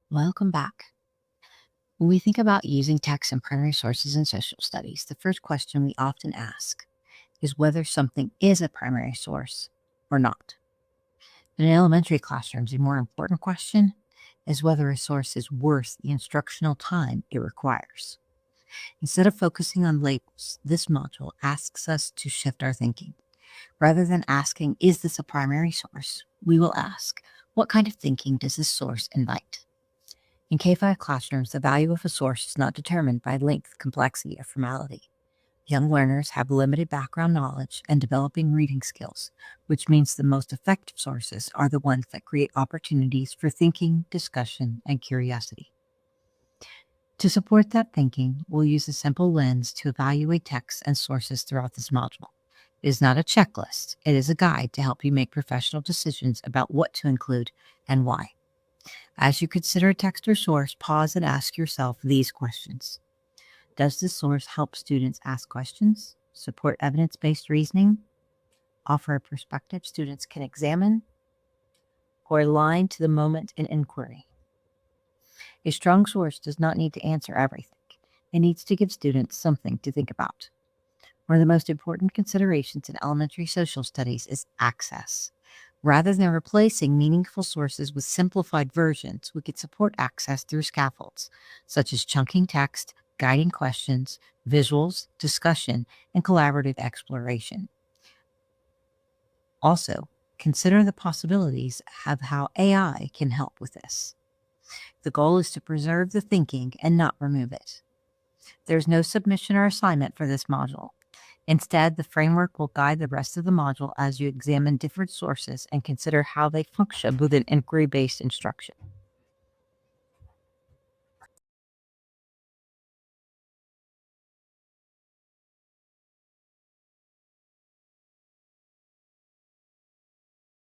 Welcome back. When we think about using text and primary sources in social studies, the first question we often ask is whether something is a primary source or not. But in elementary classrooms, a more important question is whether a source is worth the instructional time it requires. Instead of focusing on labels, this module asks us to shift our thinking. Rather than asking, is this a primary source? We will ask, what kind of thinking does this source invite? In K-5 classrooms, the value of a source is not determined by length, complexity, or formality. Young learners have limited background knowledge and developing reading skills, which means the most effective sources are the ones that create opportunities for thinking, discussion, and curiosity. To support that thinking, we'll use a simple lens to evaluate texts and sources throughout this module. It is not a checklist. It is a guide to help you make professional decisions about what to include and why. As you consider a text or source, pause and ask yourself these questions. Does this source help students ask questions, support evidence-based reasoning, offer a perspective students can examine, or align to the moment in inquiry? A strong source does not need to answer everything. It needs to give students something to think about. One of the most important considerations in elementary social studies is access. Rather than replacing meaningful sources with simplified versions, we could support access through scaffolds, such as chunking text, guiding questions, visuals, discussion, and collaborative exploration. Also, consider the possibilities of how AI can help with this. The goal is to preserve the thinking and not remove it. There's no submission or assignment for this module. Instead, the framework will guide the rest of the module as you examine different sources and consider how they function within inquiry-based instruction.